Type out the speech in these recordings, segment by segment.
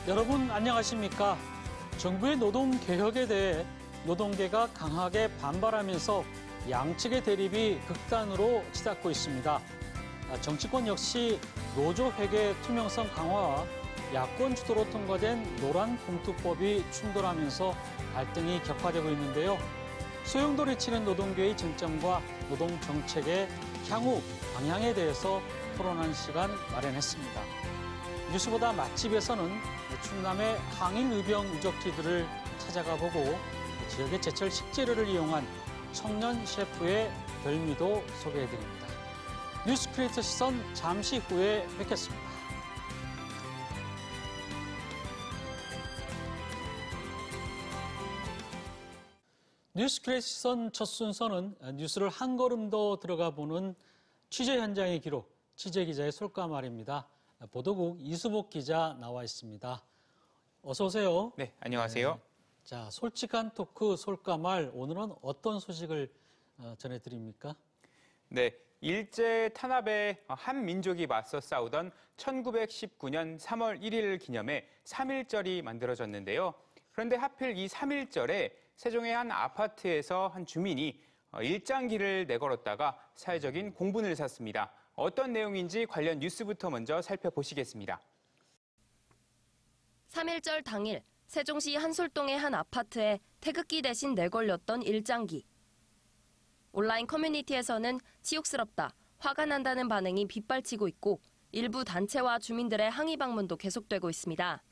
여러분 안녕하십니까? 정부의 노동개혁에 대해 노동계가 강하게 반발하면서 양측의 대립이 극단으로 치닫고 있습니다. 정치권 역시 노조회계 투명성 강화와 야권 주도로 통과된 노란봉투법이 충돌하면서 갈등이 격화되고 있는데요. 소용돌이 치는 노동계의 쟁점과 노동정책의 향후 방향에 대해서 토론한 시간 마련했습니다. 뉴스보다 맛집에서는 충남의 항일 의병 유적지들을 찾아가 보고 지역의 제철 식재료를 이용한 청년 셰프의 별미도 소개해드립니다. 뉴스 크리에이터 시선 잠시 후에 뵙겠습니다. 뉴스 크리에이터 시선 첫 순서는 뉴스를 한 걸음 더 들어가 보는 취재 현장의 기록, 취재기자의 솔까말입니다. 보도국 이수복 기자 나와 있습니다. 어서 오세요. 네, 안녕하세요. 네. 자, 솔직한 토크 솔까말, 오늘은 어떤 소식을 전해드립니까? 네, 일제 탄압에 한 민족이 맞서 싸우던 1919년 3월 1일을 기념해 3.1절이 만들어졌는데요. 그런데 하필 이 3.1절에 세종의 한 아파트에서 한 주민이 일장기를 내걸었다가 사회적인 공분을 샀습니다. 어떤 내용인지 관련 뉴스부터 먼저 살펴보시겠습니다. 3.1절 당일 세종시 한솔동의 한 아파트에 태극기 대신 내걸렸던 일장기. 온라인 커뮤니티에서는 치욕스럽다, 화가 난다는 반응이 빗발치고 있고 일부 단체와 주민들의 항의 방문도 계속되고 있습니다.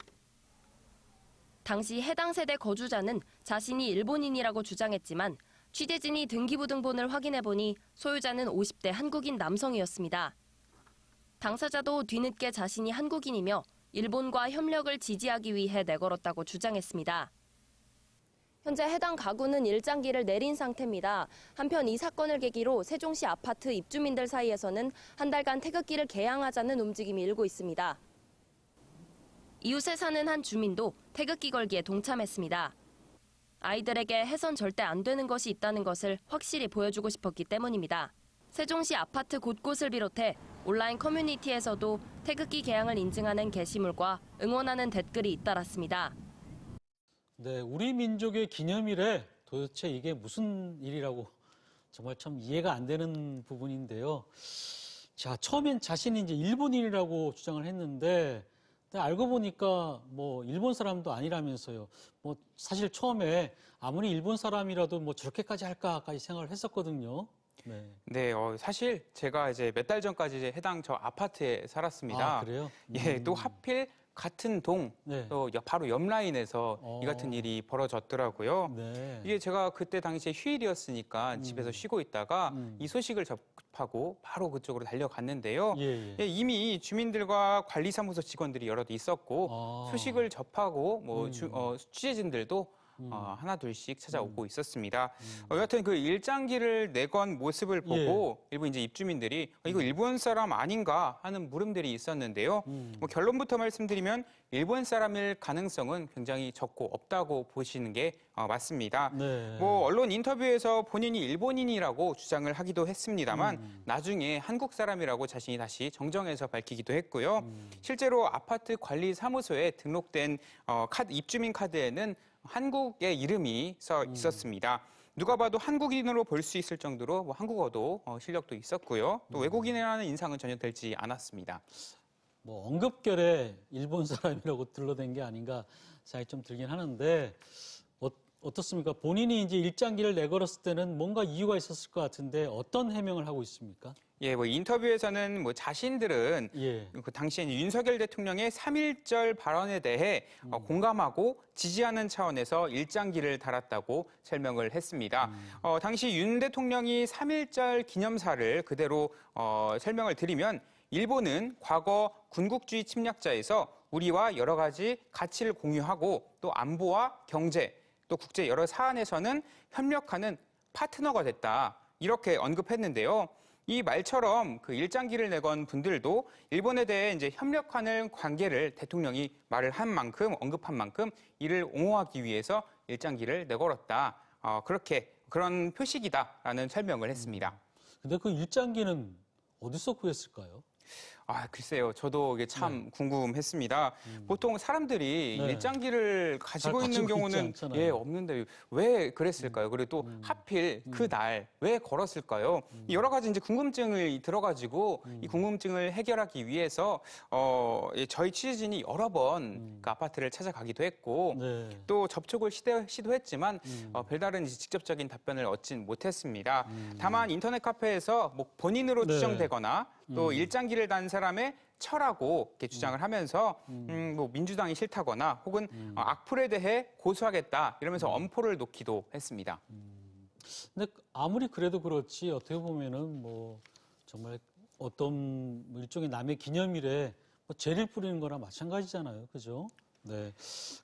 당시 해당 세대 거주자는 자신이 일본인이라고 주장했지만 취재진이 등기부등본을 확인해보니 소유자는 50대 한국인 남성이었습니다. 당사자도 뒤늦게 자신이 한국인이며 일본과 협력을 지지하기 위해 내걸었다고 주장했습니다. 현재 해당 가구는 일장기를 내린 상태입니다. 한편 이 사건을 계기로 세종시 아파트 입주민들 사이에서는 한 달간 태극기를 개양하자는 움직임이 일고 있습니다. 이웃에 사는 한 주민도 태극기 걸기에 동참했습니다. 아이들에게 해선 절대 안 되는 것이 있다는 것을 확실히 보여주고 싶었기 때문입니다. 세종시 아파트 곳곳을 비롯해 온라인 커뮤니티에서도 태극기 개양을 인증하는 게시물과 응원하는 댓글이 잇따랐습니다. 네, 우리 민족의 기념일에 도대체 이게 무슨 일이라고 정말 참 이해가 안 되는 부분인데요. 자, 처음엔 자신이 이제 일본인이라고 주장을 했는데 알고 보니까 뭐 일본 사람도 아니라면서요. 뭐 사실 처음에 아무리 일본 사람이라도 뭐 저렇게까지 할까까지 생각을 했었거든요. 네, 사실 제가 이제 몇 달 전까지 이제 해당 저 아파트에 살았습니다. 아, 그래요? 예, 또 하필 같은 동, 네. 또 바로 옆 라인에서 이 같은 일이 벌어졌더라고요. 네. 이게 제가 그때 당시에 휴일이었으니까 집에서 쉬고 있다가 이 소식을 접하고 바로 그쪽으로 달려갔는데요. 예, 이미 주민들과 관리사무소 직원들이 여럿 있었고 소식을 접하고 뭐 취재진들도 하나 둘씩 찾아오고 있었습니다. 여하튼 그 일장기를 내건 모습을 보고 일부 이제 입주민들이 이거 일본 사람 아닌가 하는 물음들이 있었는데요. 뭐 결론부터 말씀드리면 일본 사람일 가능성은 굉장히 적고 없다고 보시는 게 맞습니다. 네. 뭐 언론 인터뷰에서 본인이 일본인이라고 주장을 하기도 했습니다만 나중에 한국 사람이라고 자신이 다시 정정해서 밝히기도 했고요. 실제로 아파트 관리 사무소에 등록된 입주민 카드에는 한국의 이름이 써 있었습니다. 누가 봐도 한국인으로 볼 수 있을 정도로 뭐 한국어도 실력도 있었고요. 또 외국인이라는 인상은 전혀 들지 않았습니다. 뭐 언급결에 일본 사람이라고 둘러댄 게 아닌가 생각이 좀 들긴 하는데 어떻습니까? 본인이 이제 일장기를 내걸었을 때는 뭔가 이유가 있었을 것 같은데 어떤 해명을 하고 있습니까? 예, 뭐 인터뷰에서는 뭐 자신들은 그 당시에 윤석열 대통령의 3.1절 발언에 대해 공감하고 지지하는 차원에서 일장기를 달았다고 설명을 했습니다. 당시 윤 대통령이 3.1절 기념사를 그대로 설명을 드리면 일본은 과거 군국주의 침략자에서 우리와 여러 가지 가치를 공유하고 또 안보와 경제 또 국제 여러 사안에서는 협력하는 파트너가 됐다. 이렇게 언급했는데요. 이 말처럼 그 일장기를 내건 분들도 일본에 대해 이제 협력하는 관계를 대통령이 말을 한 만큼 언급한 만큼 이를 옹호하기 위해서 일장기를 내걸었다. 그런 표식이다라는 설명을 했습니다. 근데 그 일장기는 어디서 구했을까요? 글쎄요. 저도 이게 참 궁금했습니다. 보통 사람들이 네. 일장기를 가지고 있는 경우는 없는데 왜 그랬을까요? 그리고 또 하필 그날 왜 걸었을까요? 여러 가지 이제 궁금증이 들어가지고 이 궁금증을 해결하기 위해서 저희 취재진이 여러 번 그 아파트를 찾아가기도 했고 또 접촉을 시도했지만 별다른 이제 직접적인 답변을 얻진 못했습니다. 다만 인터넷 카페에서 뭐 본인으로 추정되거나 또 일장기를 단 사람의 처라고 이렇게 주장을 하면서 뭐 민주당이 싫다거나 혹은 악플에 대해 고소하겠다 이러면서 엄포를 놓기도 했습니다. 근데 아무리 그래도 그렇지 어떻게 보면은 뭐 정말 어떤 일종의 남의 기념일에 뭐 죄를 뿌리는 거나 마찬가지잖아요. 그죠? 네.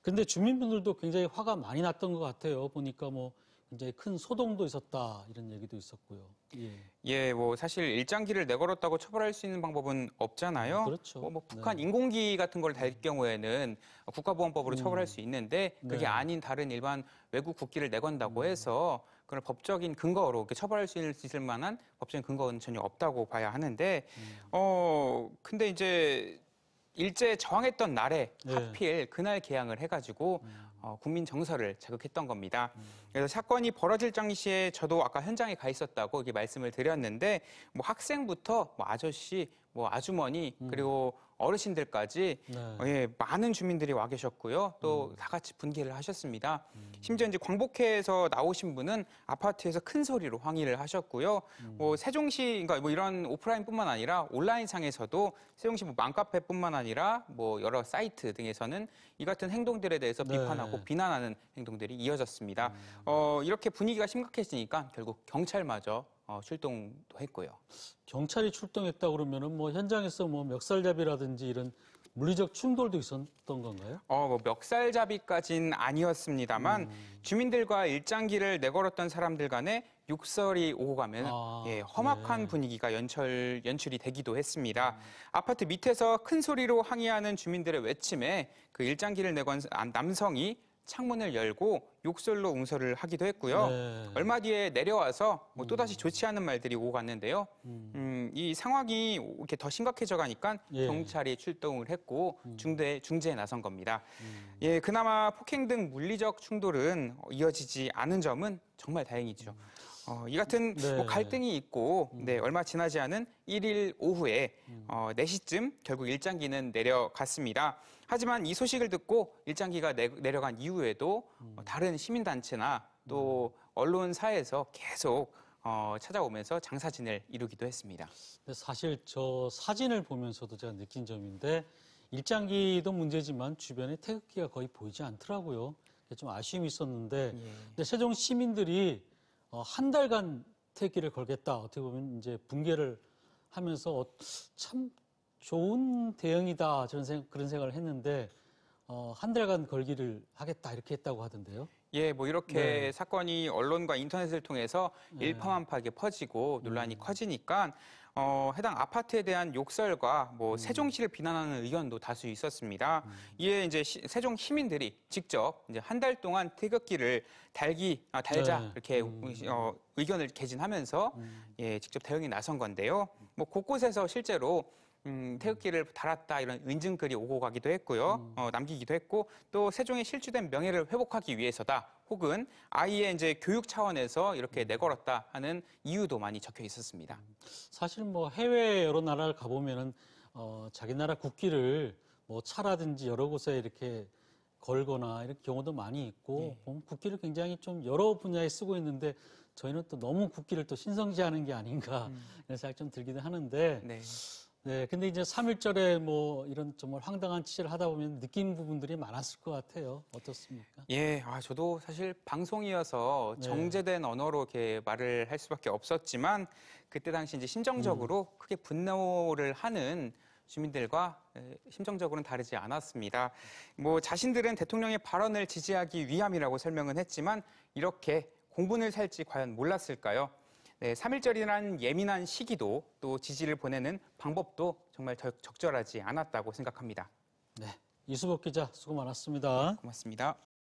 근데 주민분들도 굉장히 화가 많이 났던 것 같아요. 보니까 뭐 굉장히 큰 소동도 있었다 이런 얘기도 있었고요. 뭐 사실 일장기를 내걸었다고 처벌할 수 있는 방법은 없잖아요. 그렇죠. 뭐 북한 인공기 같은 걸 달 경우에는 국가보안법으로 처벌할 수 있는데 그게 아닌 다른 일반 외국 국기를 내건다고 해서 그걸 법적인 근거로 처벌할 수 있을 만한 법적인 근거는 전혀 없다고 봐야 하는데 근데 이제 일제 저항했던 날에 하필 그날 개항을 해가지고 국민 정서를 자극했던 겁니다. 그래서 사건이 벌어질 당시에 저도 아까 현장에 가 있었다고 이렇게 말씀을 드렸는데 뭐 학생부터 뭐 아저씨, 뭐 아주머니 그리고 어르신들까지 많은 주민들이 와 계셨고요. 또 다 같이 분개를 하셨습니다. 심지어 이제 광복회에서 나오신 분은 아파트에서 큰 소리로 항의를 하셨고요. 뭐 세종시, 그러니까 뭐 이런 오프라인뿐만 아니라 온라인상에서도 세종시 뭐 맘카페뿐만 아니라 뭐 여러 사이트 등에서는 이 같은 행동들에 대해서 비판하고 비난하는 행동들이 이어졌습니다. 이렇게 분위기가 심각해지니까 결국 경찰마저 출동도 했고요. 경찰이 출동했다 그러면은 뭐 현장에서 뭐 멱살잡이라든지 이런 물리적 충돌도 있었던 건가요? 뭐 멱살잡이까지는 아니었습니다만 주민들과 일장기를 내걸었던 사람들 간에 욕설이 오고 가면 험악한 분위기가 연출이 되기도 했습니다. 아파트 밑에서 큰 소리로 항의하는 주민들의 외침에 그 일장기를 내건 남성이 창문을 열고 욕설로 응설을 하기도 했고요. 얼마 뒤에 내려와서 뭐 또다시 좋지 않은 말들이 오고 갔는데요. 이 상황이 이렇게 더 심각해져 가니까 경찰이 출동을 했고 중재에 나선 겁니다. 그나마 폭행 등 물리적 충돌은 이어지지 않은 점은 정말 다행이죠. 이 같은 뭐 갈등이 있고 얼마 지나지 않은 1일 오후에 4시쯤 결국 일장기는 내려갔습니다. 하지만 이 소식을 듣고 일장기가 내려간 이후에도 다른 시민단체나 또 언론사에서 계속 찾아오면서 장사진을 이루기도 했습니다. 사실 저 사진을 보면서도 제가 느낀 점인데 일장기도 문제지만 주변에 태극기가 거의 보이지 않더라고요. 좀 아쉬움이 있었는데 근데 세종 시민들이 한 달간 태극기를 걸겠다. 어떻게 보면 이제 붕괴를 하면서 참 좋은 대응이다. 그런 생각을 했는데 한 달간 걸기를 하겠다 이렇게 했다고 하던데요. 뭐 이렇게 사건이 언론과 인터넷을 통해서 일파만파하게 퍼지고 논란이 커지니까 해당 아파트에 대한 욕설과 뭐 세종시를 비난하는 의견도 다수 있었습니다. 이에 이제 세종 시민들이 직접 이제 한 달 동안 태극기를 달자 이렇게 의견을 개진하면서 직접 대응에 나선 건데요. 뭐 곳곳에서 실제로 태극기를 달았다 이런 인증글이 오고 가기도 했고요. 남기기도 했고 또 세종의 실추된 명예를 회복하기 위해서다. 혹은 아이의 이제 교육 차원에서 이렇게 내걸었다 하는 이유도 많이 적혀 있었습니다. 사실 뭐 해외 여러 나라를 가보면은 자기 나라 국기를 뭐 차라든지 여러 곳에 이렇게 걸거나 이런 경우도 많이 있고 보면 국기를 굉장히 좀 여러 분야에 쓰고 있는데 저희는 또 너무 국기를 또 신성시하는 게 아닌가 이런 생각이 좀 들기도 하는데 근데 이제 3.1절에 뭐 이런 정말 황당한 취재를 하다 보면 느낀 부분들이 많았을 것 같아요. 어떻습니까? 저도 사실 방송이어서 정제된 언어로 이렇게 말을 할 수밖에 없었지만 그때 당시 이제 심정적으로 크게 분노를 하는 주민들과 심정적으로는 다르지 않았습니다. 뭐 자신들은 대통령의 발언을 지지하기 위함이라고 설명은 했지만 이렇게 공분을 살지 과연 몰랐을까요? 3.1절이란 예민한 시기도 또 지지를 보내는 방법도 정말 적절하지 않았다고 생각합니다. 이수복 기자 수고 많았습니다. 고맙습니다.